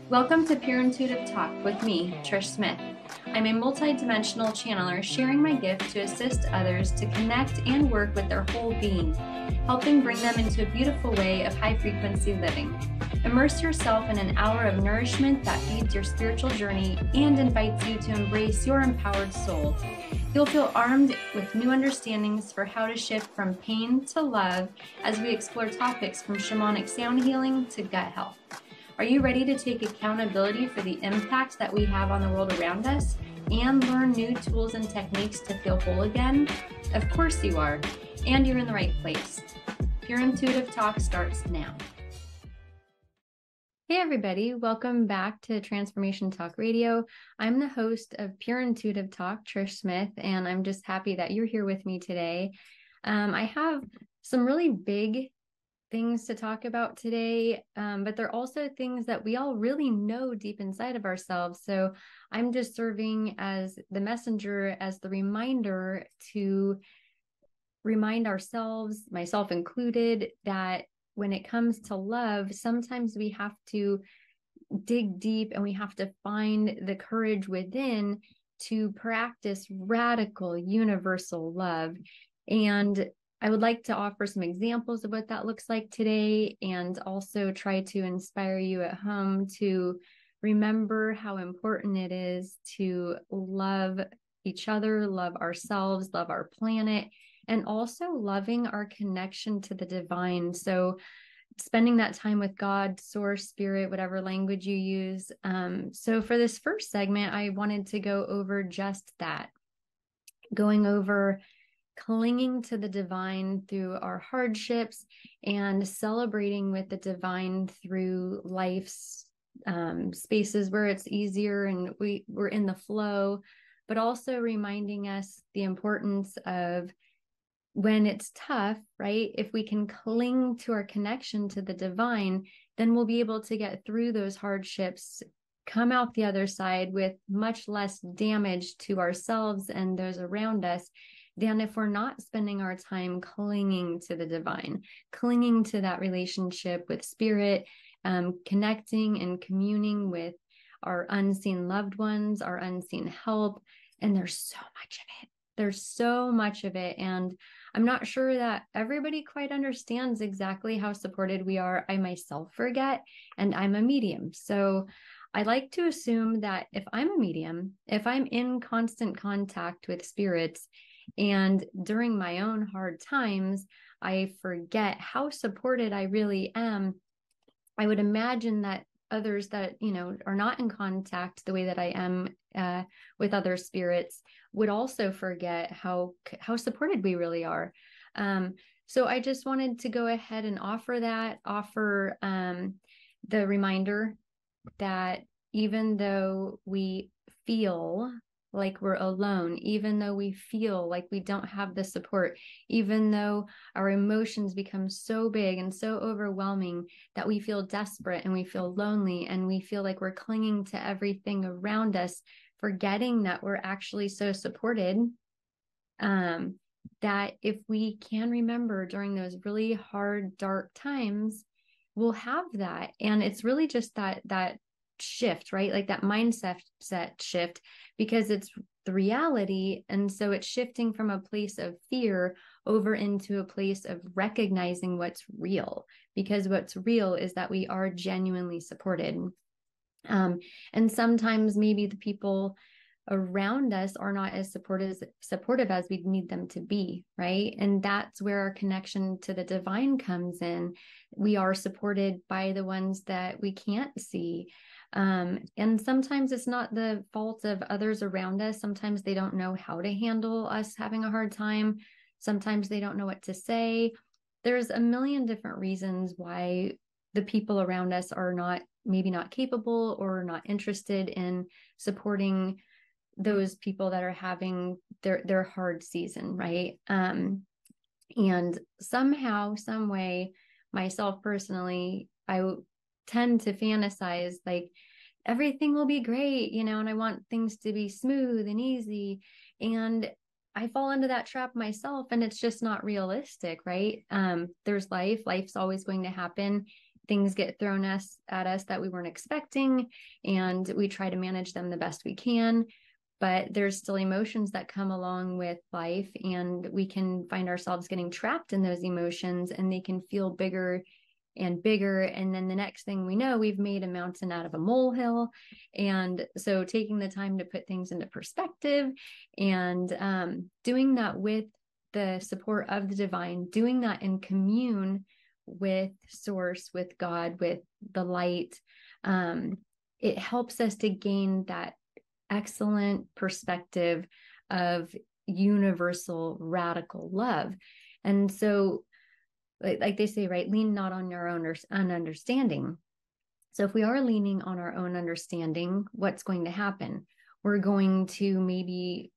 Welcome to Pure Intuitive Talk with me, Trish Smith. I'm a multi-dimensional channeler sharing my gift to assist others to connect and work with their whole being, helping bring them into a beautiful way of high-frequency living. Immerse yourself in an hour of nourishment that feeds your spiritual journey and invites you to embrace your empowered soul. You'll feel armed with new understandings for how to shift from pain to love as we explore topics from shamanic sound healing to gut health. Are you ready to take accountability for the impact that we have on the world around us and learn new tools and techniques to feel whole again? Of course you are, and you're in the right place. Pure Intuitive Talk starts now. Hey everybody, welcome back to Transformation Talk Radio. I'm the host of Pure Intuitive Talk, Trish Smith, and I'm just happy that you're here with me today. I have some really big things to talk about today, but they're also things that we all really know deep inside of ourselves. So I'm just serving as the messenger, as the reminder to remind ourselves, myself included, that when it comes to love, sometimes we have to dig deep and we have to find the courage within to practice radical, universal love. And I would like to offer some examples of what that looks like today, and also try to inspire you at home to remember how important it is to love each other, love ourselves, love our planet, and also loving our connection to the divine. So spending that time with God, source, spirit, whatever language you use. So for this first segment, I wanted to go over just that, going over clinging to the divine through our hardships and celebrating with the divine through life's spaces where it's easier and we're in the flow, but also reminding us the importance of when it's tough, right? If we can cling to our connection to the divine, then we'll be able to get through those hardships, come out the other side with much less damage to ourselves and those around us than if we're not spending our time clinging to the divine, clinging to that relationship with spirit, connecting and communing with our unseen loved ones, our unseen help. And there's so much of it. There's so much of it. And I'm not sure that everybody quite understands exactly how supported we are. I myself forget, and I'm a medium. So I like to assume that if I'm a medium, if I'm in constant contact with spirits, and during my own hard times, I forget how supported I really am, I would imagine that others that, are not in contact the way that I am with other spirits would also forget how supported we really are. So I just wanted to go ahead and offer the reminder that even though we feel like we're alone, even though we feel like we don't have the support, even though our emotions become so big and so overwhelming that we feel desperate and we feel lonely and we feel like we're clinging to everything around us, forgetting that we're actually so supported, that if we can remember during those really hard, dark times, we'll have that. And it's really just that shift, right? Like that mindset shift, because it's the reality. And so it's shifting from a place of fear over into a place of recognizing what's real, because what's real is that we are genuinely supported. And sometimes maybe the people around us are not as supportive as we need them to be, right? And that's where our connection to the divine comes in. We are supported by the ones that we can't see. And sometimes it's not the fault of others around us. Sometimes they don't know how to handle us having a hard time. Sometimes they don't know what to say. There's a million different reasons why the people around us are maybe not capable or not interested in supporting those people that are having their hard season, right? And somehow, some way, myself personally, I tend to fantasize like everything will be great, and I want things to be smooth and easy. And I fall into that trap myself, and it's just not realistic, right? There's life's always going to happen. things get thrown at us that we weren't expecting, and we try to manage them the best we can. But there's still emotions that come along with life, and we can find ourselves getting trapped in those emotions, and they can feel bigger and bigger. And then the next thing we know, we've made a mountain out of a molehill. And so taking the time to put things into perspective and doing that with the support of the divine, doing that in commune with source, with God, with the light, it helps us to gain that excellent perspective of universal radical love. And so like they say, right, lean not on your own understanding. So if we are leaning on our own understanding, what's going to happen? We're going to maybe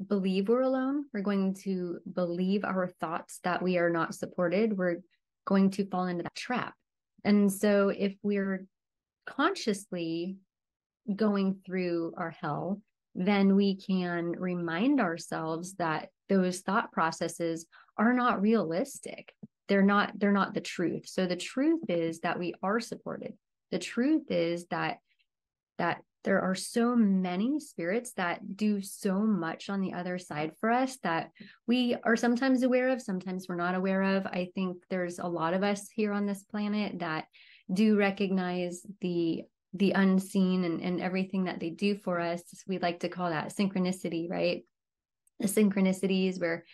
believe we're alone. We're going to believe our thoughts that we are not supported. We're going to fall into that trap. And so if we're consciously going through our hell, then we can remind ourselves that those thought processes are not realistic. They're not the truth. So the truth is that we are supported. The truth is that there are so many spirits that do so much on the other side for us that we are sometimes aware of, sometimes we're not aware of. I think there's a lot of us here on this planet that do recognize the unseen and everything that they do for us. We like to call that synchronicity, right? The synchronicities where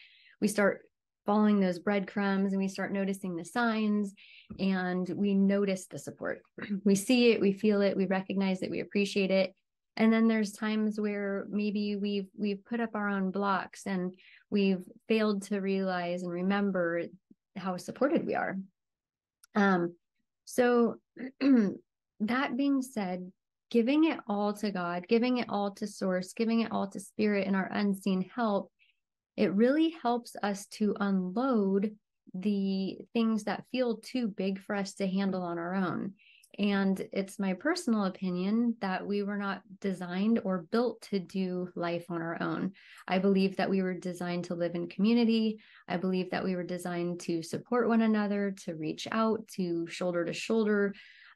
we start following those breadcrumbs and we start noticing the signs and we notice the support. We see it, we feel it, we recognize it, we appreciate it. And then there's times where maybe we've put up our own blocks and we've failed to realize and remember how supported we are. So that being said, giving it all to God, giving it all to source, giving it all to spirit and our unseen help, it really helps us to unload the things that feel too big for us to handle on our own. And it's my personal opinion that we were not designed or built to do life on our own. I believe that we were designed to live in community. I believe that we were designed to support one another, to reach out, to shoulder,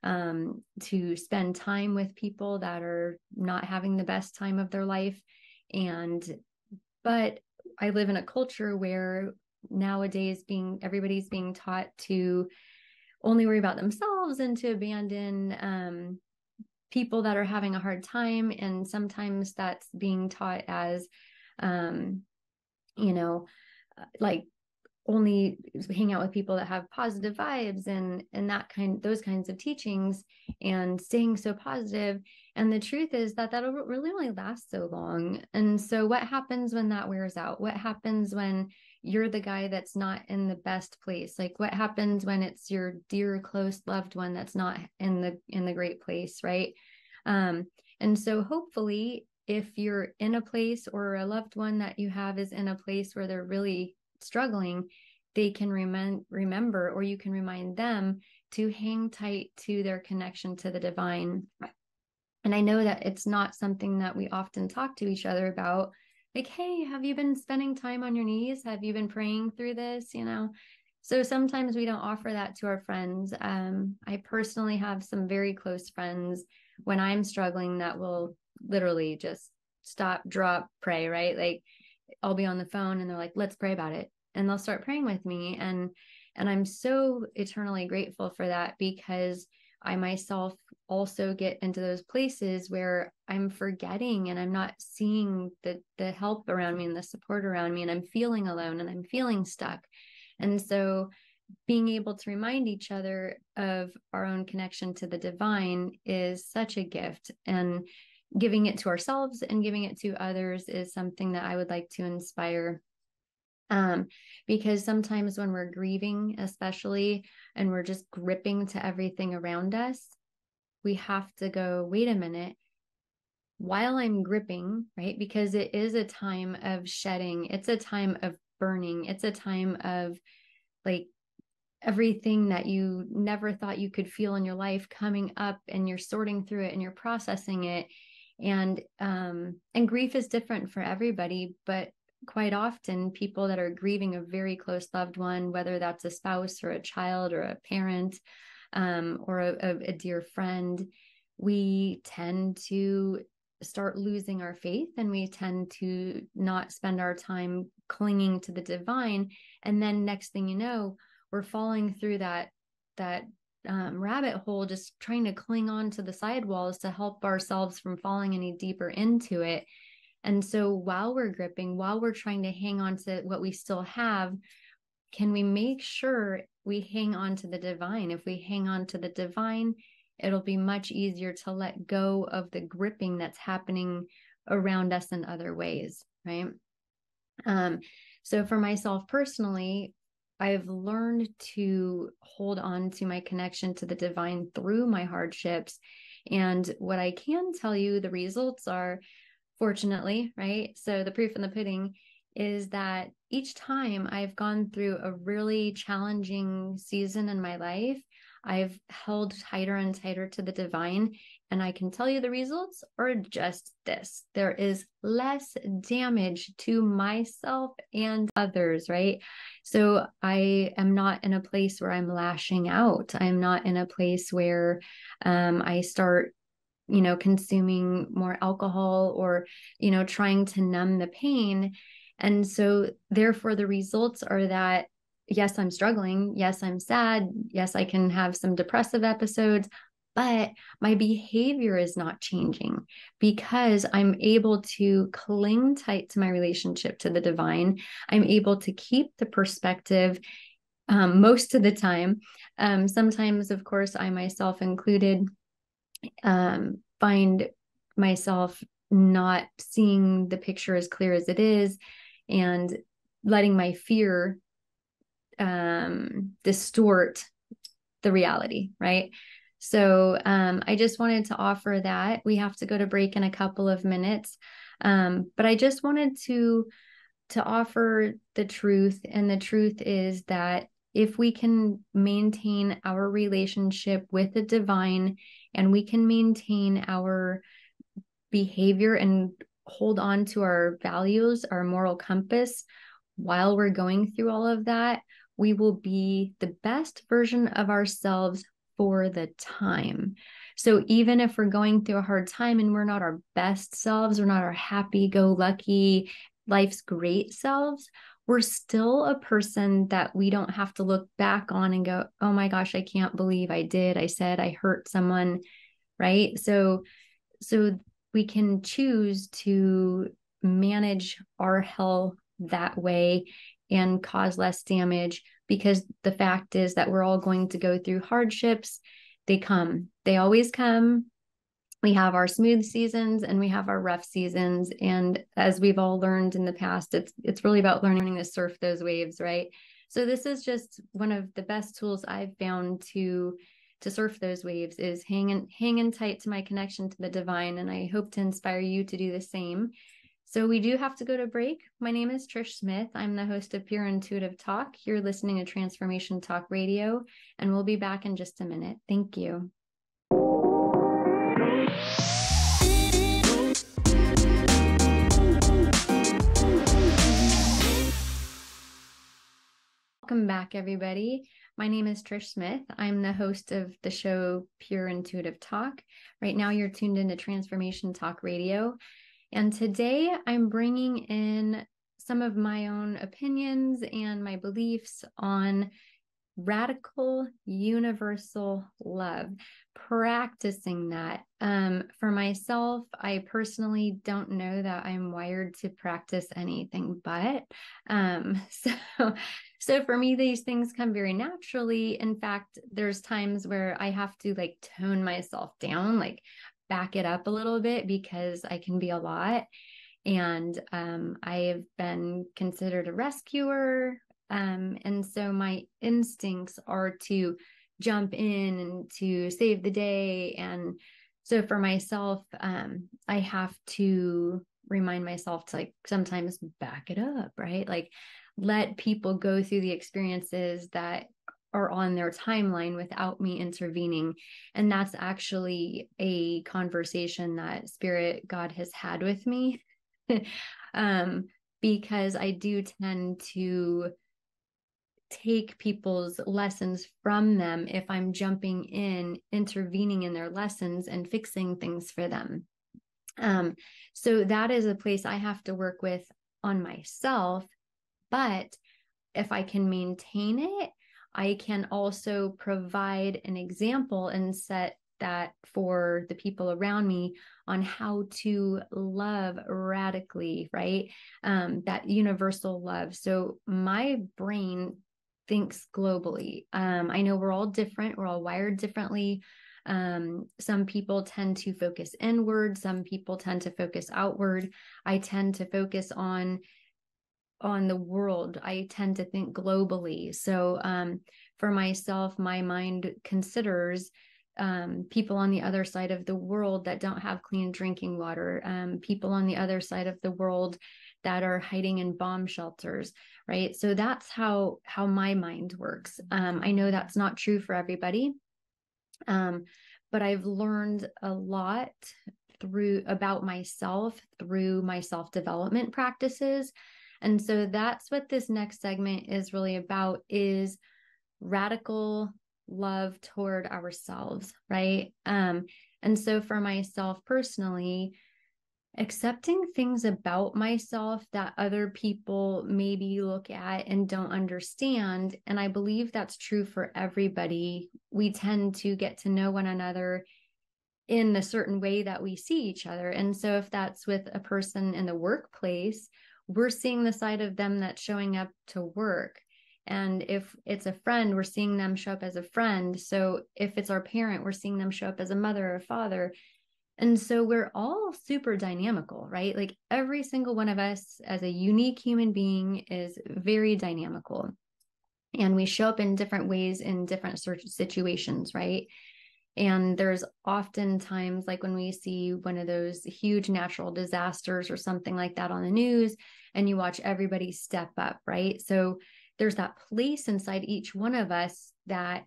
to spend time with people that are not having the best time of their life. But I live in a culture where nowadays everybody's being taught to only worry about themselves and to abandon people that are having a hard time. And sometimes that's being taught as, like only hang out with people that have positive vibes and those kinds of teachings and staying so positive. And the truth is that that'll really only last so long. And so what happens when that wears out? What happens when you're the guy that's not in the best place? Like what happens when it's your dear, close loved one that's not in the great place, right? And so hopefully if you're in a place or a loved one that you have is in a place where they're really struggling, they can remember, or you can remind them to hang tight to their connection to the divine. And I know that it's not something that we often talk to each other about. Like, hey, have you been spending time on your knees? Have you been praying through this? So sometimes we don't offer that to our friends. I personally have some very close friends when I'm struggling that will literally just stop, drop, pray, right? Like I'll be on the phone and they're like, let's pray about it. And they'll start praying with me. And I'm so eternally grateful for that, because I myself also get into those places where I'm forgetting and I'm not seeing the help around me and the support around me, and I'm feeling alone and I'm feeling stuck. And so being able to remind each other of our own connection to the divine is such a gift, and giving it to ourselves and giving it to others is something that I would like to inspire. Because sometimes when we're grieving, especially, and we're just gripping to everything around us, we have to go, wait a minute, while I'm gripping, right? Because it is a time of shedding. It's a time of burning. It's a time of like everything that you never thought you could feel in your life coming up, and you're sorting through it and you're processing it. And grief is different for everybody, but quite often people that are grieving a very close loved one, whether that's a spouse or a child or a parent, or a dear friend, we tend to start losing our faith, and we tend to not spend our time clinging to the divine. And then next thing you know, we're falling through that rabbit hole, just trying to cling on to the sidewalls to help ourselves from falling any deeper into it. And so while we're gripping, while we're trying to hang on to what we still have, can we make sure we hang on to the divine? If we hang on to the divine, it'll be much easier to let go of the gripping that's happening around us in other ways, right? So for myself personally, I've learned to hold on to my connection to the divine through my hardships. And what I can tell you, the results are, fortunately, right? So the proof in the pudding is that each time I've gone through a really challenging season in my life, I've held tighter and tighter to the divine. And I can tell you the results are just this. There is less damage to myself and others, right? So I am not in a place where I'm lashing out. I'm not in a place where I start consuming more alcohol or, trying to numb the pain. And so therefore the results are that, yes, I'm struggling. Yes, I'm sad. Yes, I can have some depressive episodes, but my behavior is not changing because I'm able to cling tight to my relationship to the divine. I'm able to keep the perspective most of the time. Sometimes, of course, I myself included, find myself not seeing the picture as clear as it is and letting my fear distort the reality, right? So I just wanted to offer that. We have to go to break in a couple of minutes, but I just wanted to offer the truth, and the truth is that if we can maintain our relationship with the divine, and we can maintain our behavior and hold on to our values, our moral compass, while we're going through all of that, we will be the best version of ourselves for the time. So even if we're going through a hard time and we're not our best selves, we're not our happy-go-lucky, life's great selves, we're still a person that we don't have to look back on and go, oh my gosh, I can't believe I said I hurt someone, right? So we can choose to manage our hell that way and cause less damage, because the fact is that we're all going to go through hardships. They always come. We have our smooth seasons and we have our rough seasons. And as we've all learned in the past, it's really about learning to surf those waves, right? So this is just one of the best tools I've found to surf those waves, is hanging tight to my connection to the divine. And I hope to inspire you to do the same. So we do have to go to break. My name is Trish Smith. I'm the host of Pure Intuitive Talk. You're listening to Transformation Talk Radio, and we'll be back in just a minute. Thank you. Welcome back, everybody. My name is Trish Smith. I'm the host of the show Pure Intuitive Talk. Right now, you're tuned into Transformation Talk Radio. And today I'm bringing in some of my own opinions and my beliefs on radical universal love, practicing that. For myself, I personally don't know that I'm wired to practice anything but. So for me, these things come very naturally. In fact, there's times where I have to tone myself down, back it up a little bit, because I can be a lot. And I have been considered a rescuer. And so my instincts are to jump in and to save the day. And so for myself, I have to remind myself to sometimes back it up, right? Let people go through the experiences that are on their timeline without me intervening. And that's actually a conversation that Spirit God has had with me. Because I do tend to take people's lessons from them if I'm jumping in, intervening in their lessons and fixing things for them. So that is a place I have to work with on myself. But if I can maintain it, I can also provide an example and set that for the people around me on how to love radically, right? That universal love. So my brain thinks globally. I know we're all different. We're all wired differently. Some people tend to focus inward. Some people tend to focus outward. I tend to focus on the world. I tend to think globally. So for myself, my mind considers people on the other side of the world that don't have clean drinking water, people on the other side of the world that are hiding in bomb shelters, right? So that's how my mind works. I know that's not true for everybody, but I've learned a lot about myself through my self-development practices. And so that's what this next segment is really about, is radical love toward ourselves, right? And so for myself personally, accepting things about myself that other people maybe look at and don't understand. And I believe that's true for everybody. We tend to get to know one another in a certain way that we see each other. And so if that's with a person in the workplace, we're seeing the side of them that's showing up to work. And if it's a friend, we're seeing them show up as a friend. So if it's our parent, we're seeing them show up as a mother or a father. And so we're all super dynamical, right? Like every single one of us as a unique human being is very dynamical. And we show up in different ways in different situations, right? And there's often times like when we see one of those huge natural disasters or something like that on the news, and you watch everybody step up, right? So there's that place inside each one of us that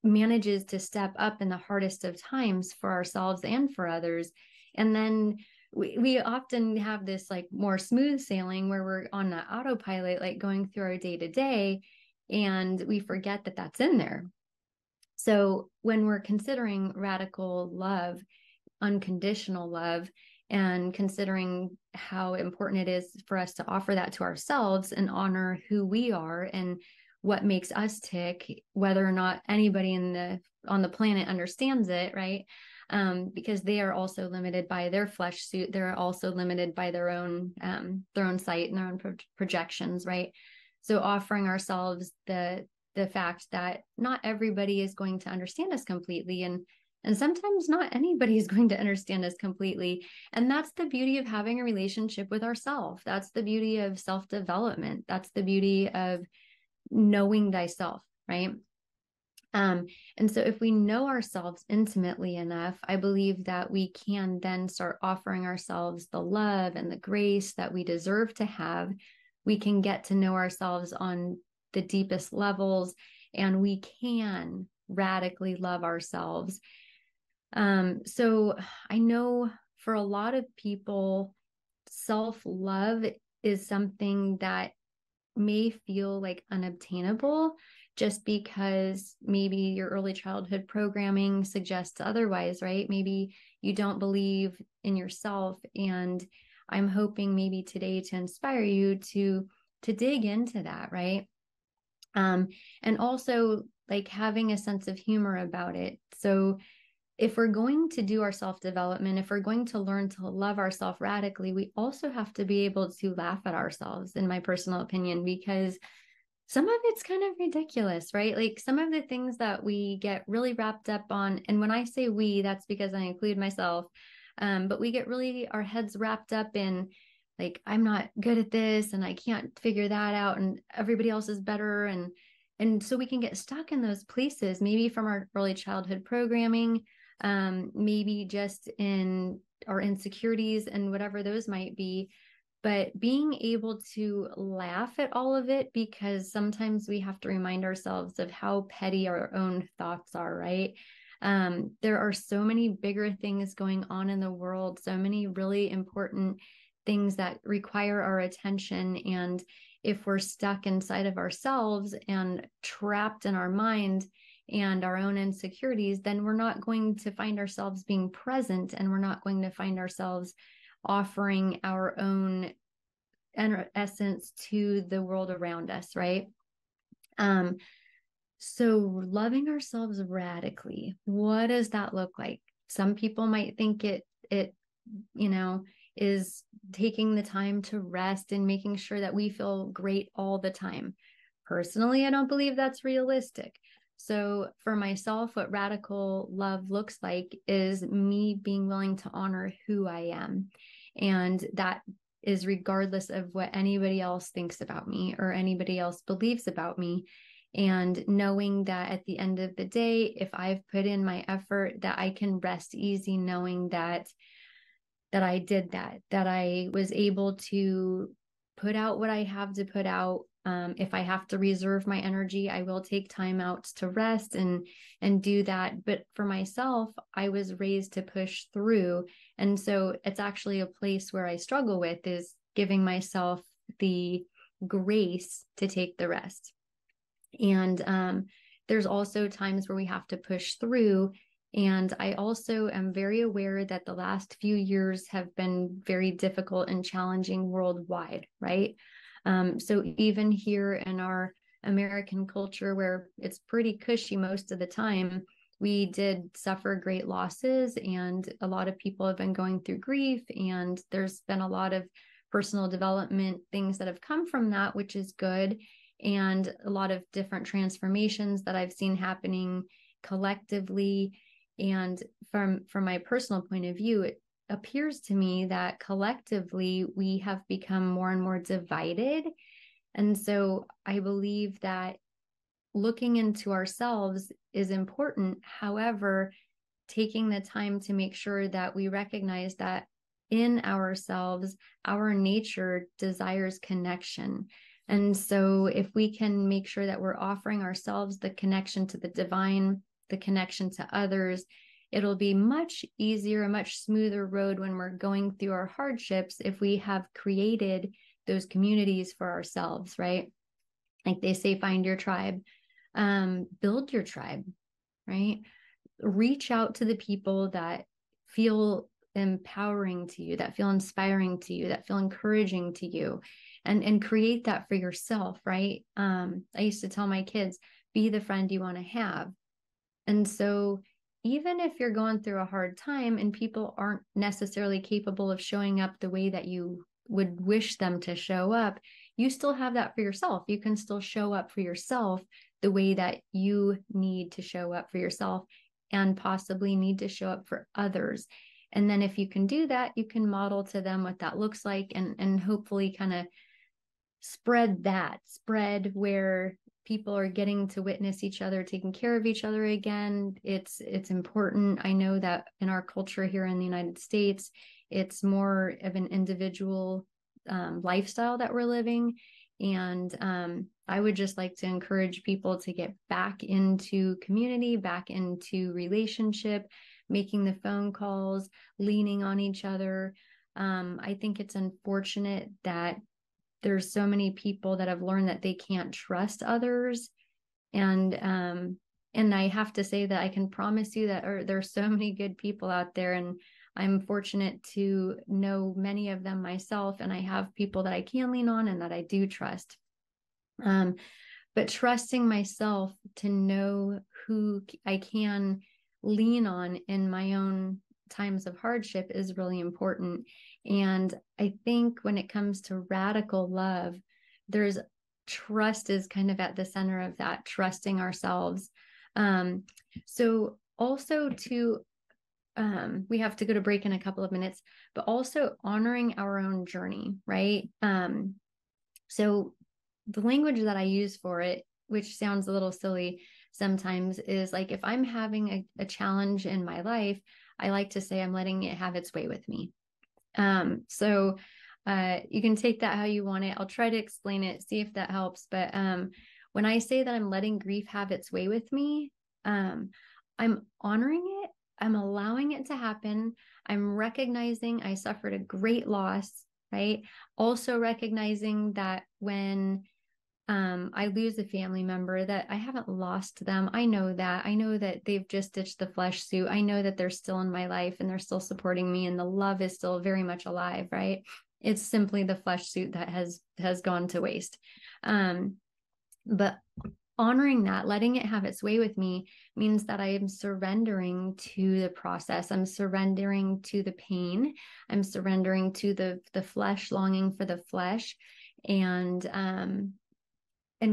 manages to step up in the hardest of times for ourselves and for others. And then we often have this like more smooth sailing where we're on the autopilot, like going through our day to day, and we forget that that's in there. So when we're considering radical love, unconditional love, and considering how important it is for us to offer that to ourselves and honor who we are and what makes us tick, whether or not anybody on the planet understands it, right? Because they are also limited by their flesh suit. They're also limited by their own sight and their own projections, right? So offering ourselves the fact that not everybody is going to understand us completely, and sometimes not anybody is going to understand us completely. And that's the beauty of having a relationship with ourselves. That's the beauty of self-development. That's the beauty of knowing thyself, right? And so if we know ourselves intimately enough, I believe that we can then start offering ourselves the love and the grace that we deserve to have. We can get to know ourselves on the deepest levels, and we can radically love ourselves. So I know for a lot of people, self-love is something that may feel like unobtainable just because maybe your early childhood programming suggests otherwise, right? Maybe you don't believe in yourself. And I'm hoping maybe today to inspire you to dig into that, right? And also like having a sense of humor about it. So if we're going to do our self-development, if we're going to learn to love ourselves radically, we also have to be able to laugh at ourselves, in my personal opinion, because some of it's kind of ridiculous, right? Like some of the things that we get really wrapped up on, and when I say we, that's because I include myself, but we get really our heads wrapped up in like, I'm not good at this and I can't figure that out and everybody else is better. And so we can get stuck in those places, maybe from our early childhood programming, maybe just in our insecurities and whatever those might be. But being able to laugh at all of it, because sometimes we have to remind ourselves of how petty our own thoughts are, right? There are so many bigger things going on in the world, so many really important things that require our attention. And if we're stuck inside of ourselves and trapped in our mind and our own insecurities, then we're not going to find ourselves being present, and we're not going to find ourselves offering our own essence to the world around us, right? So loving ourselves radically, what does that look like? Some people might think it, is taking the time to rest and making sure that we feel great all the time. Personally, I don't believe that's realistic. So for myself, what radical love looks like is me being willing to honor who I am. And that is regardless of what anybody else thinks about me or anybody else believes about me. And knowing that at the end of the day, if I've put in my effort, that I can rest easy knowing that I did that I was able to put out what I have to put out. If I have to reserve my energy, I will take time out to rest and do that. But for myself, I was raised to push through. And so it's actually a place where I struggle with, is giving myself the grace to take the rest. And there's also times where we have to push through. And I also am very aware that the last few years have been very difficult and challenging worldwide, right? So even here in our American culture, where it's pretty cushy most of the time, we did suffer great losses, and a lot of people have been going through grief, and there's been a lot of personal development things that have come from that, which is good. And a lot of different transformations that I've seen happening collectively. And from my personal point of view, it appears to me that collectively we have become more and more divided. And so I believe that looking into ourselves is important. However, taking the time to make sure that we recognize that in ourselves, our nature desires connection. And so if we can make sure that we're offering ourselves the connection to the divine, the connection to others, it'll be much easier, a much smoother road when we're going through our hardships if we have created those communities for ourselves, right? Like they say, find your tribe, build your tribe, right? Reach out to the people that feel empowering to you, that feel inspiring to you, that feel encouraging to you, and create that for yourself, right? I used to tell my kids, be the friend you want to have. And so even if you're going through a hard time and people aren't necessarily capable of showing up the way that you would wish them to show up, you still have that for yourself. You can still show up for yourself the way that you need to show up for yourself, and possibly need to show up for others. And then if you can do that, you can model to them what that looks like, and hopefully kind of spread where people are getting to witness each other, taking care of each other again. It's important. I know that in our culture here in the United States, it's more of an individual lifestyle that we're living. And I would just like to encourage people to get back into community, back into relationship, making the phone calls, leaning on each other. I think it's unfortunate that there's so many people that have learned that they can't trust others. And I have to say that I can promise you that there's so many good people out there, and I'm fortunate to know many of them myself, and I have people that I can lean on and that I do trust. But trusting myself to know who I can lean on in my own times of hardship is really important. And I think when it comes to radical love, there's trust is kind of at the center of that, trusting ourselves. So also we have to go to break in a couple of minutes, but also honoring our own journey, right? So the language that I use for it, which sounds a little silly sometimes, is like if I'm having a challenge in my life, I like to say I'm letting it have its way with me. So you can take that how you want it. I'll try to explain it, see if that helps. But when I say that I'm letting grief have its way with me, I'm honoring it. I'm allowing it to happen. I'm recognizing I suffered a great loss. right? Also recognizing that when I lose a family member, that I haven't lost them. I know that they've just ditched the flesh suit. I know that they're still in my life and they're still supporting me and the love is still very much alive, right? It's simply the flesh suit that has gone to waste. But honoring that, letting it have its way with me, means that I am surrendering to the process. I'm surrendering to the pain. I'm surrendering to the flesh, longing for the flesh, and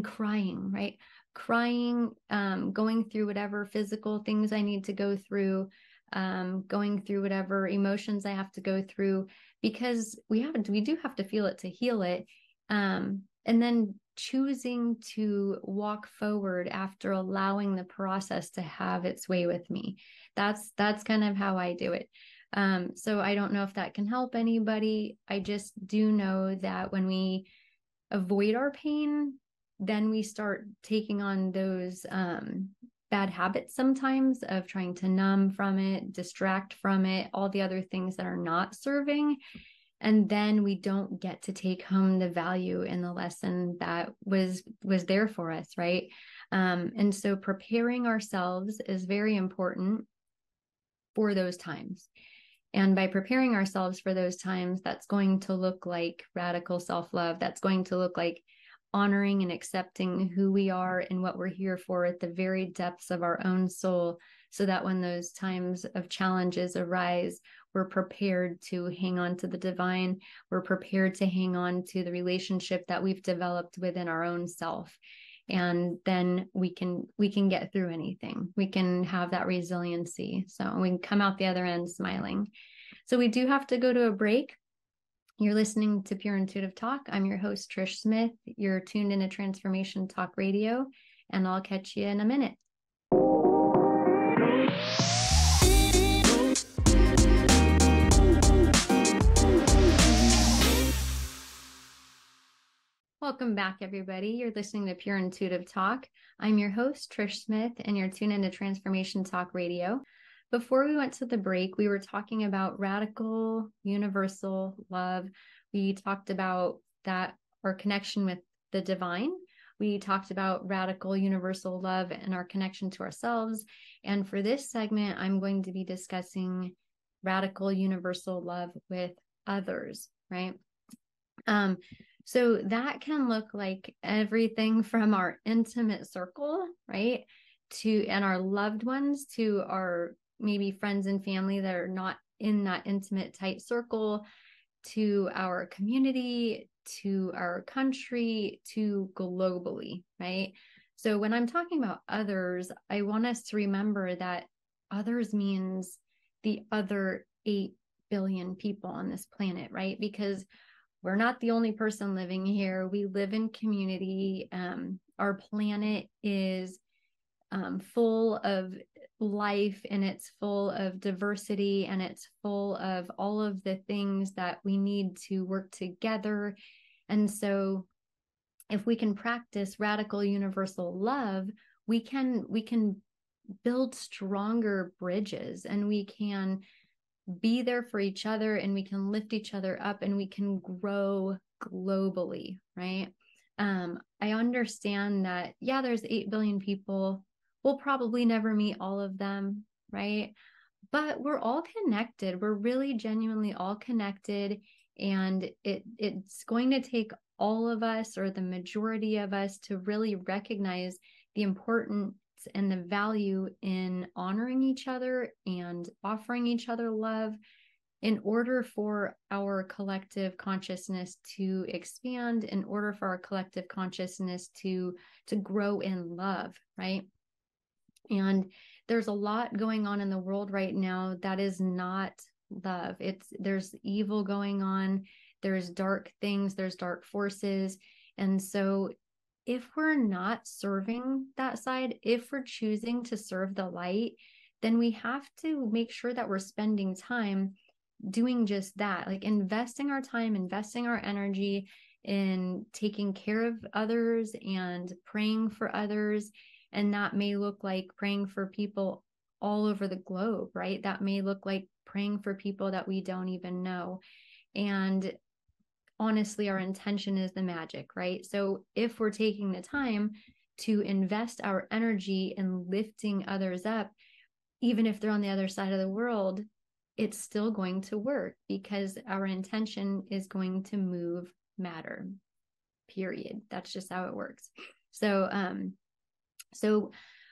crying, right? Crying, going through whatever physical things I need to go through, going through whatever emotions I have to go through, because we do have to feel it to heal it. And then choosing to walk forward after allowing the process to have its way with me. That's kind of how I do it. So I don't know if that can help anybody. I just do know that when we avoid our pain, then we start taking on those bad habits sometimes of trying to numb from it, distract from it, all the other things that are not serving. And then we don't get to take home the value in the lesson that was there for us, right? And so preparing ourselves is very important for those times. And by preparing ourselves for those times, that's going to look like radical self-love. That's going to look like honoring and accepting who we are and what we're here for at the very depths of our own soul, so that when those times of challenges arise, we're prepared to hang on to the divine. We're prepared to hang on to the relationship that we've developed within our own self. And then we can get through anything. We can have that resiliency. So we can come out the other end smiling. So we do have to go to a break. You're listening to Pure Intuitive Talk. I'm your host, Trish Smith. You're tuned into Transformation Talk Radio, and I'll catch you in a minute. Welcome back, everybody. You're listening to Pure Intuitive Talk. I'm your host, Trish Smith, and you're tuned into Transformation Talk Radio. Before we went to the break, we were talking about radical, universal love. We talked about that, our connection with the divine. We talked about radical, universal love and our connection to ourselves. And for this segment, I'm going to be discussing radical, universal love with others, right? So that can look like everything from our intimate circle, right, and our loved ones, to our maybe friends and family that are not in that intimate, tight circle, to our community, to our country, to globally, right? So when I'm talking about others, I want us to remember that others means the other 8 billion people on this planet, right? Because we're not the only person living here. We live in community. Our planet is full of life, and it's full of diversity, and it's full of all of the things that we need to work together. And so if we can practice radical universal love, we can build stronger bridges, and we can be there for each other, and we can lift each other up, and we can grow globally, right? I understand that, yeah, there's 8 billion people. We'll probably never meet all of them, right? But we're all connected. We're really genuinely all connected. And it's going to take all of us, or the majority of us, to really recognize the importance and the value in honoring each other and offering each other love, in order for our collective consciousness to expand, in order for our collective consciousness to grow in love, right? And there's a lot going on in the world right now that is not love. There's evil going on, there's dark things, there's dark forces. And so if we're not serving that side, if we're choosing to serve the light, then we have to make sure that we're spending time doing just that, like investing our time, investing our energy in taking care of others and praying for others. And that may look like praying for people all over the globe, right? That may look like praying for people that we don't even know. And honestly, our intention is the magic, right? So if we're taking the time to invest our energy in lifting others up, even if they're on the other side of the world, it's still going to work because our intention is going to move matter, period. That's just how it works. So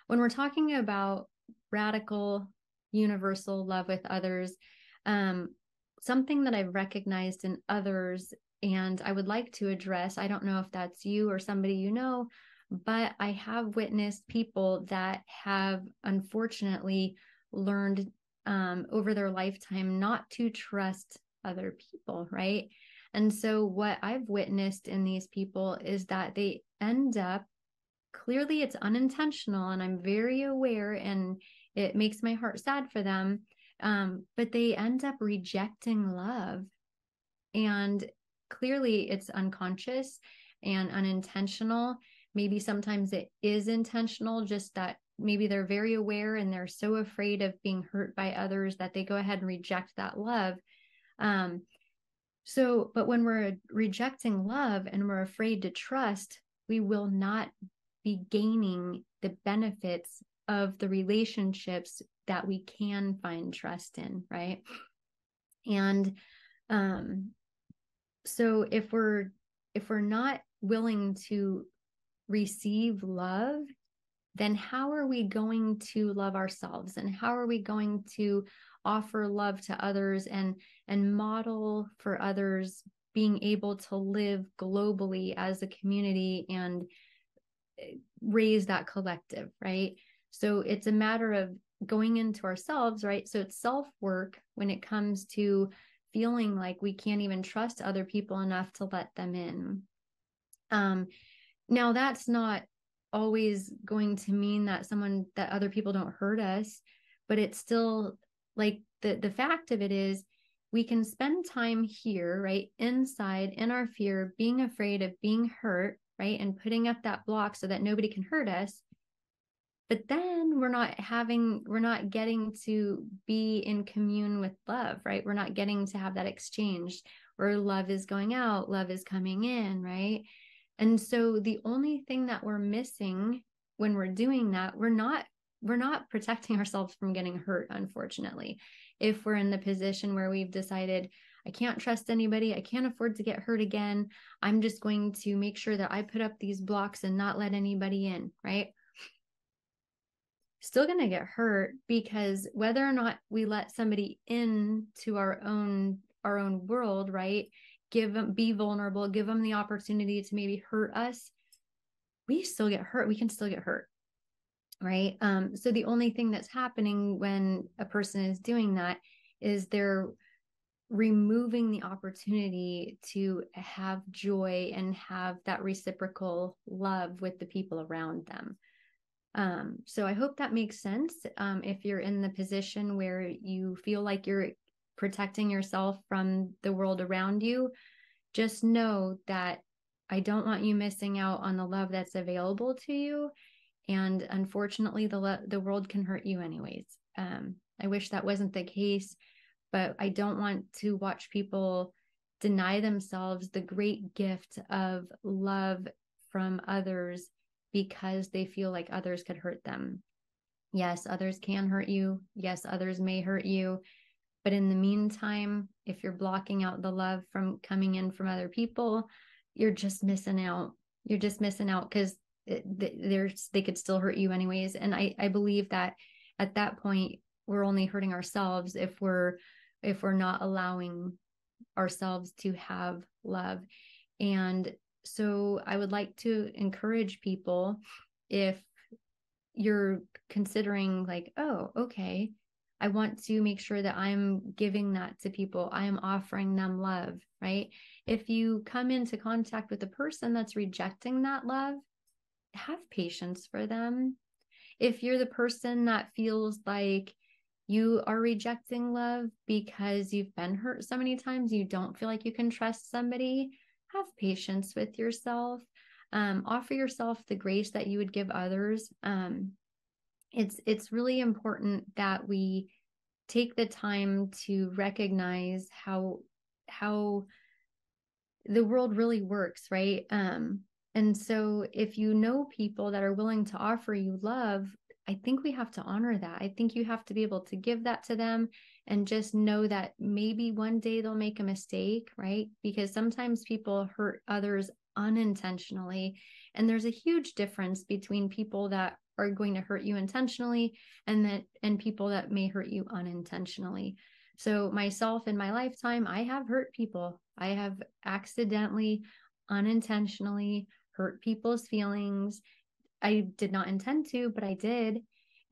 when we're talking about radical, universal love with others, something that I've recognized in others and I would like to address, I don't know if that's you or somebody you know, but I have witnessed people that have unfortunately learned over their lifetime not to trust other people, right? And so what I've witnessed in these people is that they end up, clearly it's unintentional, and I'm very aware, and it makes my heart sad for them, but they end up rejecting love. And clearly it's unconscious and unintentional. Maybe sometimes it is intentional, just that maybe they're very aware and they're so afraid of being hurt by others that they go ahead and reject that love. But when we're rejecting love and we're afraid to trust, we will not be gaining the benefits of the relationships that we can find trust in, right? And so if we're not willing to receive love, then how are we going to love ourselves, and how are we going to offer love to others and model for others being able to live globally as a community and raise that collective, right? So it's a matter of going into ourselves, right? So it's self-work when it comes to feeling like we can't even trust other people enough to let them in. Now that's not always going to mean that other people don't hurt us, but it's still like the fact of it is we can spend time here, right? Inside in our fear, being afraid of being hurt, right? And putting up that block so that nobody can hurt us. But then we're not getting to be in commune with love, right? We're not getting to have that exchange where love is going out, love is coming in, right? And so the only thing that we're missing when we're doing that, we're not protecting ourselves from getting hurt, unfortunately. If we're in the position where we've decided, I can't trust anybody, I can't afford to get hurt again, I'm just going to make sure that I put up these blocks and not let anybody in, right? Still going to get hurt, because whether or not we let somebody into our own world, right? Be vulnerable, give them the opportunity to maybe hurt us, we still get hurt. We can still get hurt, right? So the only thing that's happening when a person is doing that is they're removing the opportunity to have joy and have that reciprocal love with the people around them. So I hope that makes sense. If you're in the position where you feel like you're protecting yourself from the world around you, just know that I don't want you missing out on the love that's available to you. And unfortunately, the world can hurt you anyways. I wish that wasn't the case, but I don't want to watch people deny themselves the great gift of love from others because they feel like others could hurt them. Yes, others can hurt you. Yes, others may hurt you. But in the meantime, if you're blocking out the love from coming in from other people, you're just missing out. You're just missing out because they could still hurt you anyways. And I believe that at that point, we're only hurting ourselves if we're not allowing ourselves to have love. And so I would like to encourage people, if you're considering like, oh, okay, I want to make sure that I'm giving that to people, I am offering them love, right? If you come into contact with a person that's rejecting that love, have patience for them. If you're the person that feels like you are rejecting love because you've been hurt so many times, you don't feel like you can trust somebody, have patience with yourself. Offer yourself the grace that you would give others. It's really important that we take the time to recognize how the world really works, right? And so if you know people that are willing to offer you love, I think we have to honor that. I think you have to be able to give that to them and just know that maybe one day they'll make a mistake, right? Because sometimes people hurt others unintentionally. And there's a huge difference between people that are going to hurt you intentionally and people that may hurt you unintentionally. So myself in my lifetime, I have hurt people. I have accidentally, unintentionally hurt people's feelings. I did not intend to, but I did.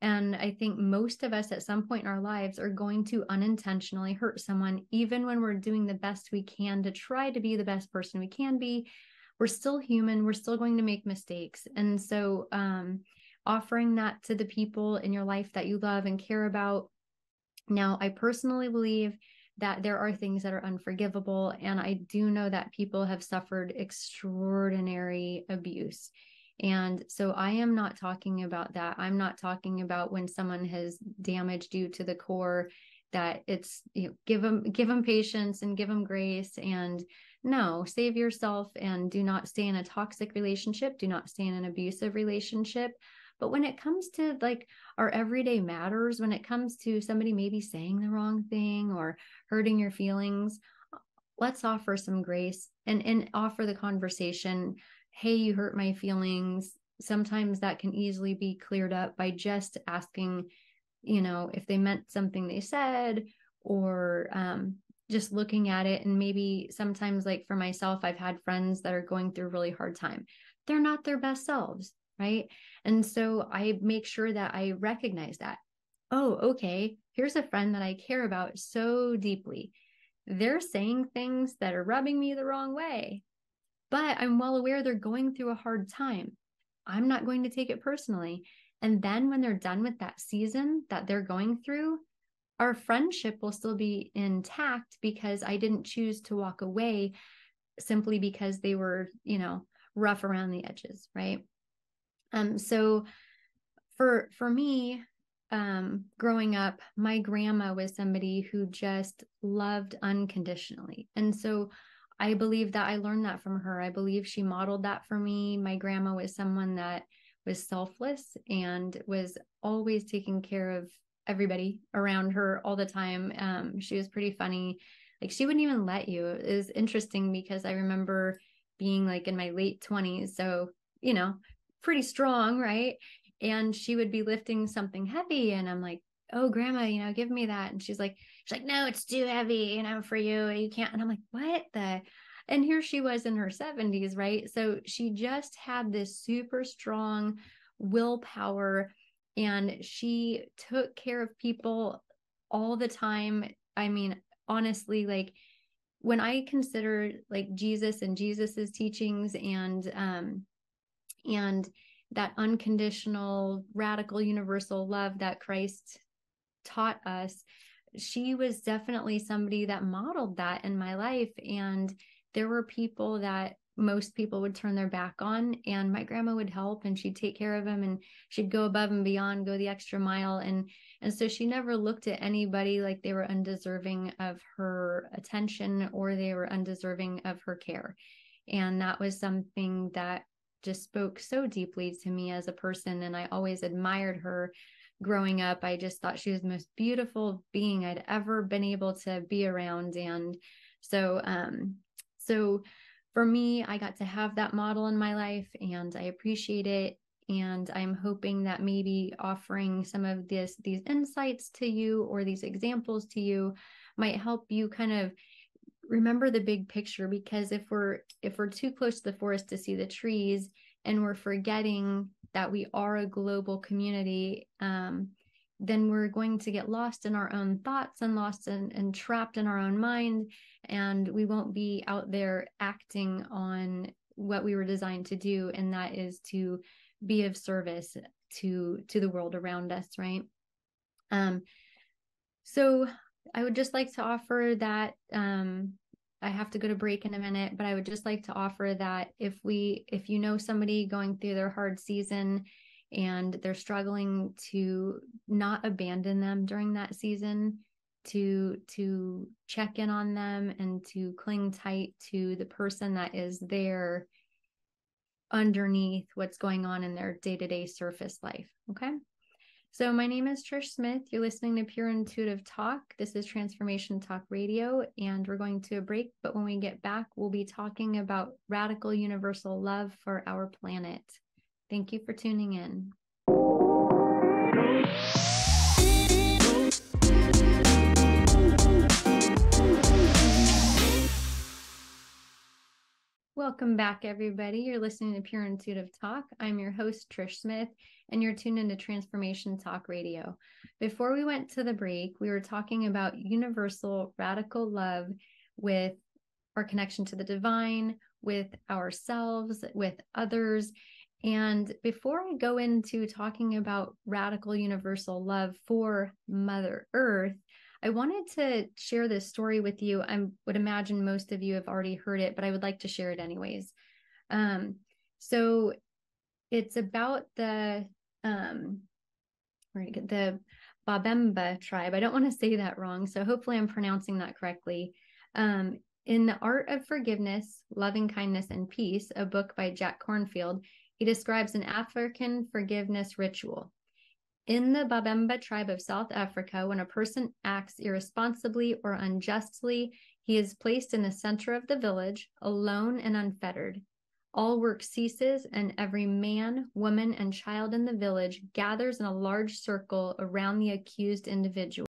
And I think most of us at some point in our lives are going to unintentionally hurt someone, even when we're doing the best we can to try to be the best person we can be. We're still human. We're still going to make mistakes. And so offering that to the people in your life that you love and care about. Now, I personally believe that there are things that are unforgivable. And I do know that people have suffered extraordinary abuse. And so I am not talking about that. I'm not talking about when someone has damaged you to the core, that it's, give them patience and give them grace. And no, save yourself and do not stay in a toxic relationship. Do not stay in an abusive relationship. But when it comes to like our everyday matters, when it comes to somebody maybe saying the wrong thing or hurting your feelings, let's offer some grace and offer the conversation. Hey, you hurt my feelings. Sometimes that can easily be cleared up by just asking, if they meant something they said, or just looking at it. And maybe sometimes, like for myself, I've had friends that are going through a really hard time. They're not their best selves, right? And so I make sure that I recognize that. Oh, okay, here's a friend that I care about so deeply. They're saying things that are rubbing me the wrong way, but I'm well aware they're going through a hard time. I'm not going to take it personally. And then when they're done with that season that they're going through, our friendship will still be intact because I didn't choose to walk away simply because they were, rough around the edges, right? So for me, growing up, my grandma was somebody who just loved unconditionally. And so I believe that I learned that from her. I believe she modeled that for me. My grandma was someone that was selfless and was always taking care of everybody around her all the time. She was pretty funny. Like, she wouldn't even let you. It was interesting because I remember being like in my late 20s. So, pretty strong, right? And she would be lifting something heavy. And I'm like, oh, grandma, give me that. And she's like, no, it's too heavy, for you. You can't. And I'm like, what the? And here she was in her 70s, right? So she just had this super strong willpower, and she took care of people all the time. I mean, honestly, like when I consider like Jesus and Jesus's teachings and that unconditional, radical, universal love that Christ taught us, she was definitely somebody that modeled that in my life. And there were people that most people would turn their back on, and my grandma would help, and she'd take care of them, and she'd go above and beyond, go the extra mile. And so she never looked at anybody like they were undeserving of her attention or they were undeserving of her care. And that was something that just spoke so deeply to me as a person. And I always admired her growing up. I just thought she was the most beautiful being I'd ever been able to be around. And so for me, I got to have that model in my life, and I appreciate it. And I'm hoping that maybe offering some of these insights to you or these examples to you might help you kind of remember the big picture. Because if we're too close to the forest to see the trees, and we're forgetting that we are a global community, then we're going to get lost in our own thoughts and lost and trapped in our own mind, and we won't be out there acting on what we were designed to do, and that is to be of service to the world around us, right? So I would just like to offer that. I have to go to break in a minute, but I would just like to offer that if you know somebody going through their hard season and they're struggling, to not abandon them during that season. to check in on them and to cling tight to the person that is there underneath what's going on in their day-to-day surface life. Okay. So my name is Trish Smith. You're listening to Pure Intuitive Talk. This is Transformation Talk Radio, and we're going to a break. But when we get back, we'll be talking about radical universal love for our planet. Thank you for tuning in. Welcome back, everybody. You're listening to Pure Intuitive Talk. I'm your host, Trish Smith, and you're tuned into Transformation Talk Radio. Before we went to the break, we were talking about universal radical love with our connection to the divine, with ourselves, with others. And before I go into talking about radical universal love for Mother Earth, I wanted to share this story with you. I would imagine most of you have already heard it, but I would like to share it anyways. So it's about the Babemba tribe. I don't want to say that wrong, so hopefully I'm pronouncing that correctly. In The Art of Forgiveness, Loving Kindness, and Peace, a book by Jack Kornfield, he describes an African forgiveness ritual. In the Babemba tribe of South Africa, when a person acts irresponsibly or unjustly, he is placed in the center of the village, alone and unfettered. All work ceases, and every man, woman, and child in the village gathers in a large circle around the accused individual.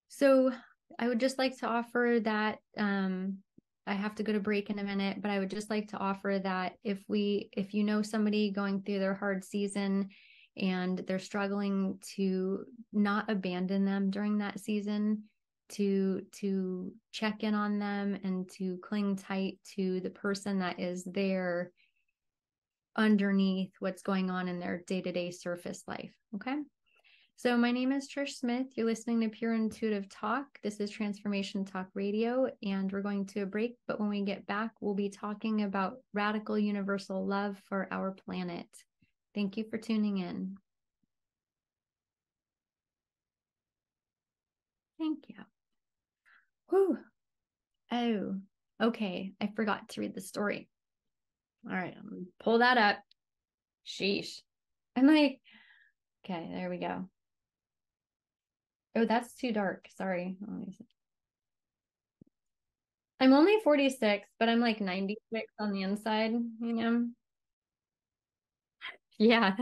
So I would just like to offer that, I have to go to break in a minute, but I would just like to offer that if you know somebody going through their hard season and they're struggling, to not abandon them during that season, to check in on them and to cling tight to the person that is there underneath what's going on in their day-to-day surface life. Okay. So my name is Trish Smith. You're listening to Pure Intuitive Talk. This is Transformation Talk Radio, and we're going to a break. But when we get back, we'll be talking about radical universal love for our planet. Thank you for tuning in. Thank you. Whew. Oh, okay. I forgot to read the story. All right. I'm gonna pull that up. Sheesh. I'm like, okay, there we go. Oh, that's too dark. Sorry. I'm only 46, but I'm like 96 on the inside, you know? Yeah.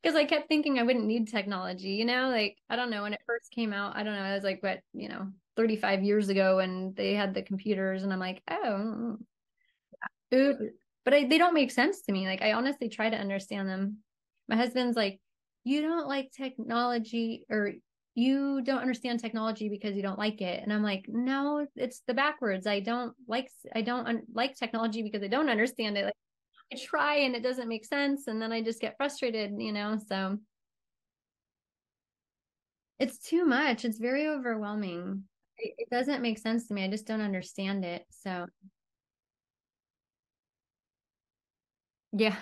Because I kept thinking I wouldn't need technology, you know? Like, I don't know, when it first came out, I don't know, I was like, what, 35 years ago, and they had the computers, and I'm like, oh, oops. But they don't make sense to me. Like, I honestly try to understand them. My husband's like, you don't like technology, or you don't understand technology because you don't like it. And I'm like, no, it's the backwards. I don't like technology because I don't understand it. Like, I try and it doesn't make sense, and then I just get frustrated, so it's too much. It's very overwhelming. It doesn't make sense to me. I just don't understand it. So yeah.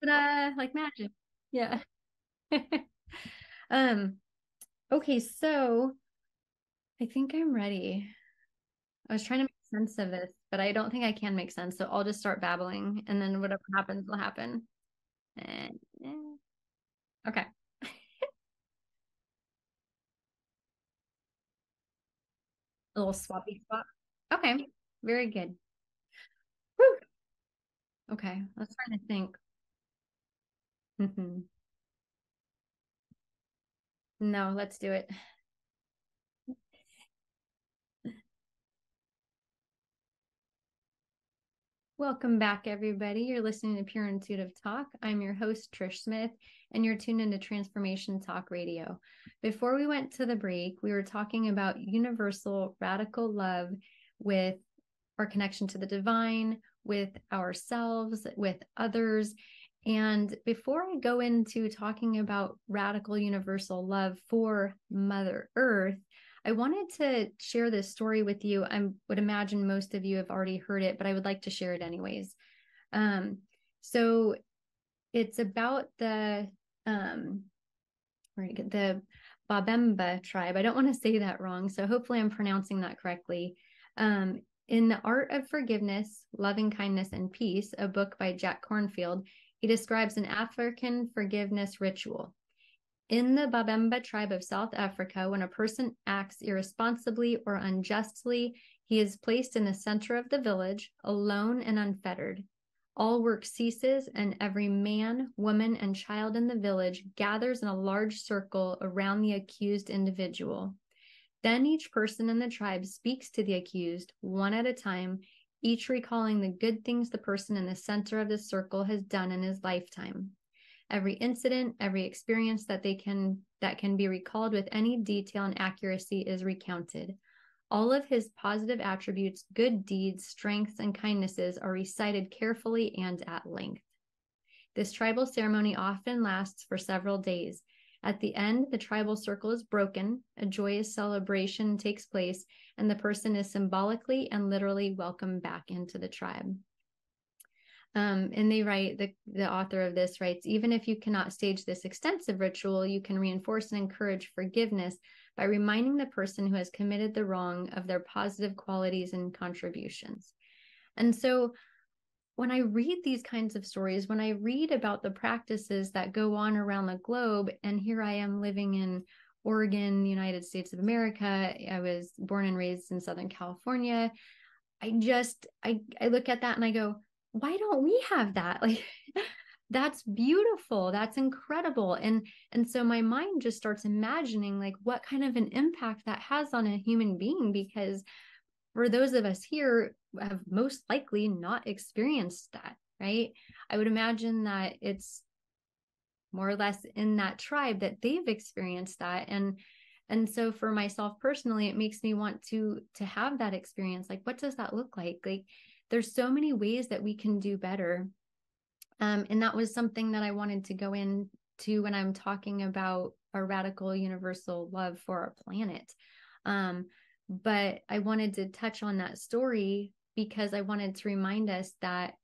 But like magic. Yeah. Okay, so I think I'm ready. I was trying to make sense of this, but I don't think I can make sense. So I'll just start babbling, and then whatever happens will happen. And, okay. A little swappy swap. Okay. Very good. Whew. Okay. Let's try to think. No, let's do it. Welcome back, everybody. You're listening to Pure Intuitive Talk. I'm your host, Trish Smith, and you're tuned into Transformation Talk Radio. Before we went to the break, we were talking about universal radical love with our connection to the divine, with ourselves, with others. And before I go into talking about radical universal love for Mother Earth, I wanted to share this story with you. I would imagine most of you have already heard it, but I would like to share it anyways. So it's about the we're going to get the Babemba tribe. I don't want to say that wrong, so hopefully I'm pronouncing that correctly. In The Art of Forgiveness, Loving Kindness, and Peace, a book by Jack Cornfield, he describes an African forgiveness ritual. In the Babemba tribe of South Africa, when a person acts irresponsibly or unjustly, he is placed in the center of the village, alone and unfettered. All work ceases, and every man, woman, and child in the village gathers in a large circle around the accused individual. Then each person in the tribe speaks to the accused, one at a time, each recalling the good things the person in the center of the circle has done in his lifetime. Every incident, every experience that can be recalled with any detail and accuracy is recounted. All of his positive attributes, good deeds, strengths, and kindnesses are recited carefully and at length. This tribal ceremony often lasts for several days. At the end, the tribal circle is broken, a joyous celebration takes place, and the person is symbolically and literally welcomed back into the tribe. And they write, the author of this writes, even if you cannot stage this extensive ritual, you can reinforce and encourage forgiveness by reminding the person who has committed the wrong of their positive qualities and contributions. And so when I read these kinds of stories, when I read about the practices that go on around the globe, and here I am living in Oregon, United States of America, I was born and raised in Southern California, I look at that and I go, why don't we have that? Like, that's beautiful. That's incredible. And so my mind just starts imagining like what kind of an impact that has on a human being, because for those of us here have most likely not experienced that, right? I would imagine that it's more or less in that tribe that they've experienced that. And so for myself personally, it makes me want to have that experience. Like, what does that look like? Like, there's so many ways that we can do better. And that was something that I wanted to go into when I'm talking about a radical universal love for our planet. But I wanted to touch on that story because I wanted to remind us that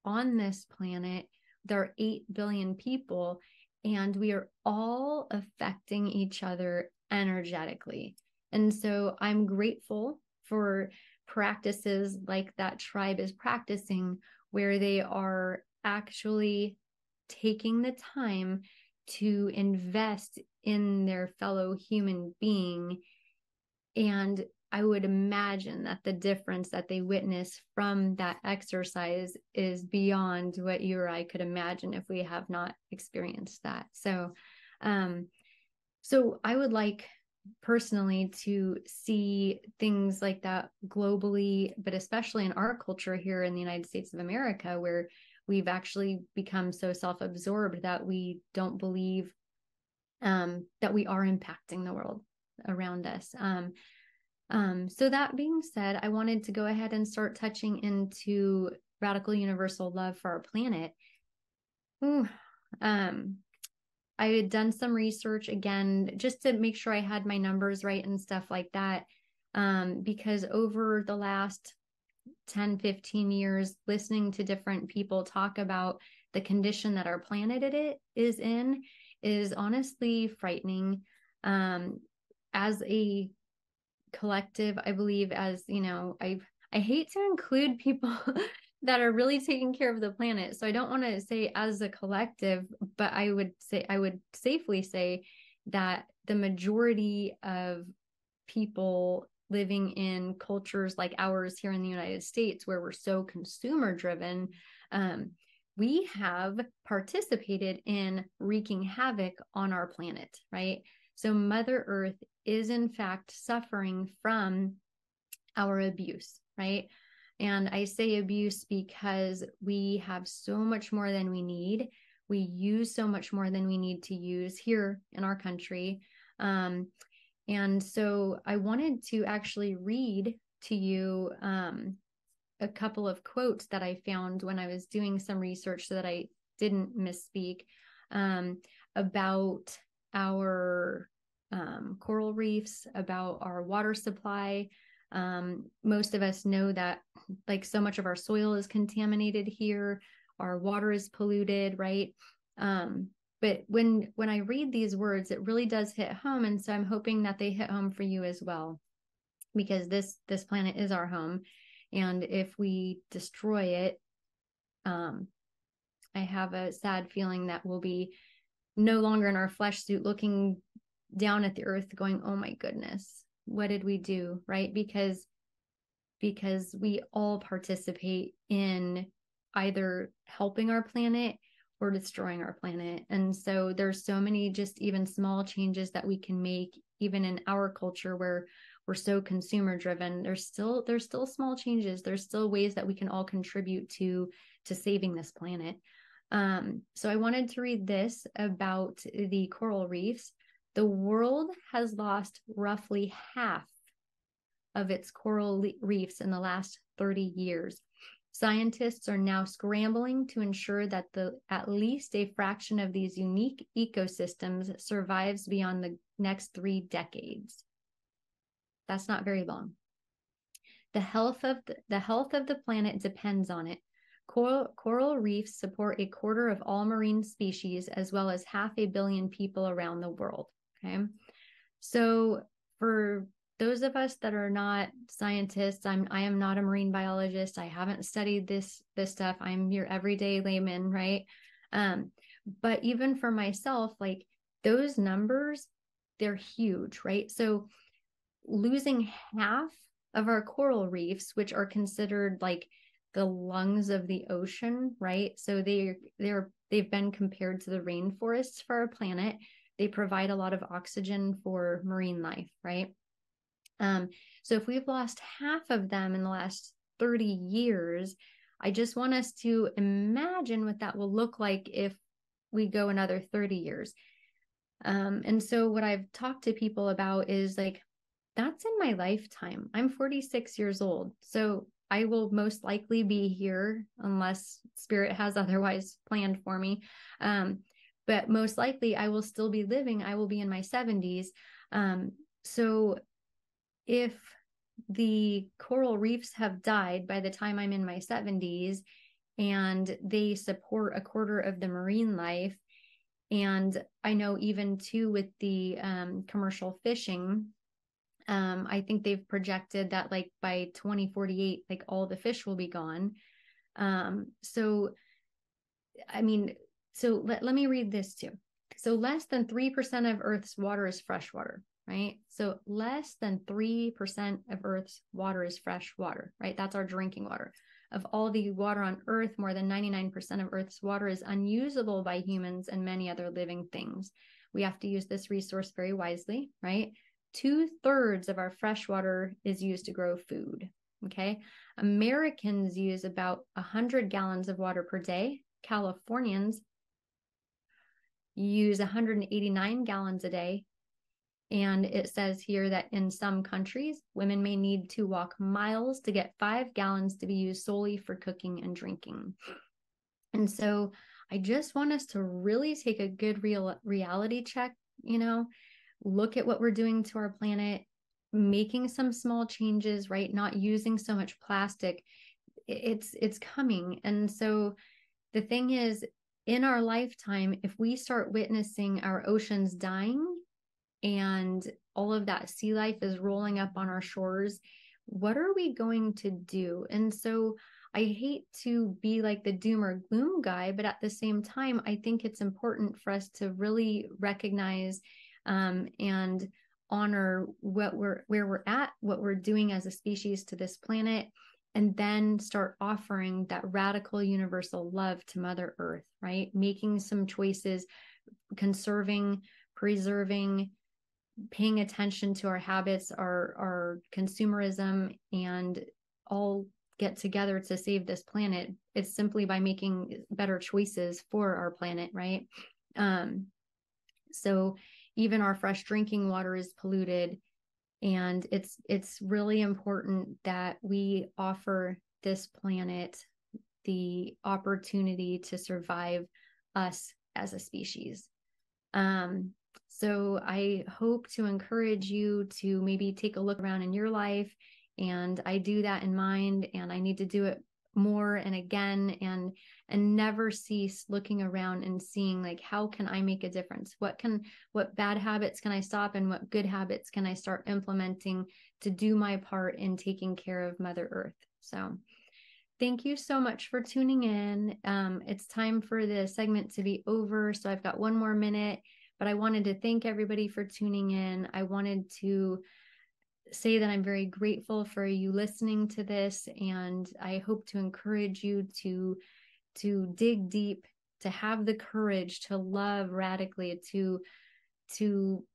on this planet, there are 8 billion people, and we are all affecting each other energetically. And so I'm grateful for practices like that tribe is practicing, where they are actually taking the time to invest in their fellow human being. And I would imagine that the difference that they witness from that exercise is beyond what you or I could imagine if we have not experienced that. So I would like personally to see things like that globally, but especially in our culture here in the United States of America, where we've actually become so self-absorbed that we don't believe that we are impacting the world around us. So that being said, I wanted to go ahead and start touching into radical universal love for our planet. I had done some research again, just to make sure I had my numbers right and stuff like that. Because over the last 10, 15 years, listening to different people talk about the condition that our planet is in is honestly frightening. As a collective, I believe, as you know, I hate to include people that are really taking care of the planet, so I don't want to say as a collective, but I would safely say that the majority of people living in cultures like ours here in the United States, where we're so consumer driven, we have participated in wreaking havoc on our planet, right? So Mother Earth is in fact suffering from our abuse, right? And I say abuse because we have so much more than we need. We use so much more than we need to use here in our country. And so I wanted to actually read to you a couple of quotes that I found when I was doing some research so that I didn't misspeak, about our coral reefs, about our water supply. Most of us know that like so much of our soil is contaminated here. Our water is polluted, right? But when I read these words, it really does hit home. And so I'm hoping that they hit home for you as well, because this planet is our home. And if we destroy it, I have a sad feeling that we'll be no longer in our flesh suit looking down at the earth going, oh my goodness, what did we do? Right? Because we all participate in either helping our planet or destroying our planet. And so there's so many just even small changes that we can make, even in our culture where we're so consumer driven. There's still small changes. There's still ways that we can all contribute to saving this planet. So I wanted to read this about the coral reefs. The world has lost roughly half of its coral reefs in the last 30 years. Scientists are now scrambling to ensure that at least a fraction of these unique ecosystems survives beyond the next 3 decades. That's not very long. The health of the planet depends on it. Coral reefs support a quarter of all marine species, as well as 500 million people around the world. Okay, so for those of us that are not scientists, I am not a marine biologist. I haven't studied this stuff. I'm your everyday layman, right? But even for myself, like those numbers, they're huge, right? So losing half of our coral reefs, which are considered like the lungs of the ocean, right? So they've been compared to the rainforests for our planet. They provide a lot of oxygen for marine life, right? So if we've lost half of them in the last 30 years, I just want us to imagine what that will look like if we go another 30 years. And so what I've talked to people about is like, that's in my lifetime. I'm 46 years old. So I will most likely be here unless spirit has otherwise planned for me. But most likely I will still be living. I will be in my 70s. So if the coral reefs have died by the time I'm in my 70s, and they support a quarter of the marine life, and I know even too with the commercial fishing, I think they've projected that like by 2048, like all the fish will be gone. So let me read this too. So less than 3% of Earth's water is fresh water, right? So less than 3% of Earth's water is fresh water, right? That's our drinking water. Of all the water on Earth, more than 99% of Earth's water is unusable by humans and many other living things. We have to use this resource very wisely, right? 2/3 of our fresh water is used to grow food, okay? Americans use about 100 gallons of water per day. Californians use 189 gallons a day. And it says here that in some countries, women may need to walk miles to get 5 gallons to be used solely for cooking and drinking. And so I just want us to really take a good reality check, look at what we're doing to our planet, making some small changes, right? Not using so much plastic. It's coming. And so the thing is, in our lifetime, if we start witnessing our oceans dying and all of that sea life is rolling up on our shores, what are we going to do? And so I hate to be like the doom or gloom guy, but at the same time, I think it's important for us to really recognize and honor where we're at, what we're doing as a species to this planet, and then start offering that radical universal love to Mother Earth, right? Making some choices, conserving, preserving, paying attention to our habits, our consumerism, and all get together to save this planet. It's simply by making better choices for our planet, right? So even our fresh drinking water is polluted. And it's really important that we offer this planet the opportunity to survive us as a species. So I hope to encourage you to maybe take a look around in your life, and I do that in mind, and I need to do it more and again, and never cease looking around and seeing, like, how can I make a difference? What bad habits can I stop, and what good habits can I start implementing to do my part in taking care of Mother Earth? So thank you so much for tuning in. It's time for the segment to be over, so I've got one more minute, but I wanted to thank everybody for tuning in. I wanted to say that I'm very grateful for you listening to this, and I hope to encourage you to dig deep, to have the courage to love radically, to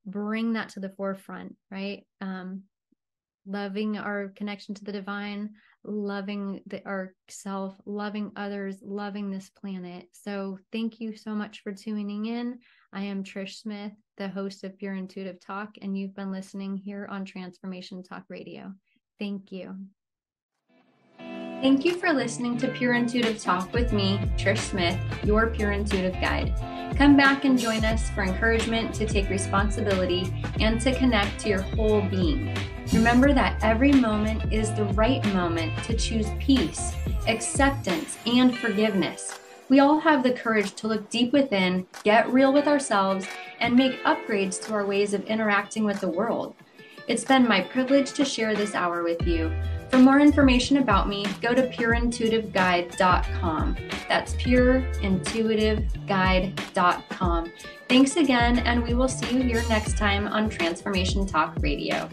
bring that to the forefront, right? Loving our connection to the divine, loving our self, loving others, loving this planet. So thank you so much for tuning in. I am Trish Smith, the host of Pure Intuitive Talk, and you've been listening here on Transformation Talk Radio. Thank you. Thank you for listening to Pure Intuitive Talk with me, Trish Smith, your Pure Intuitive Guide. Come back and join us for encouragement to take responsibility and to connect to your whole being. Remember that every moment is the right moment to choose peace, acceptance, and forgiveness. We all have the courage to look deep within, get real with ourselves, and make upgrades to our ways of interacting with the world. It's been my privilege to share this hour with you. For more information about me, go to pureintuitiveguide.com. That's pureintuitiveguide.com. Thanks again, and we will see you here next time on Transformation Talk Radio.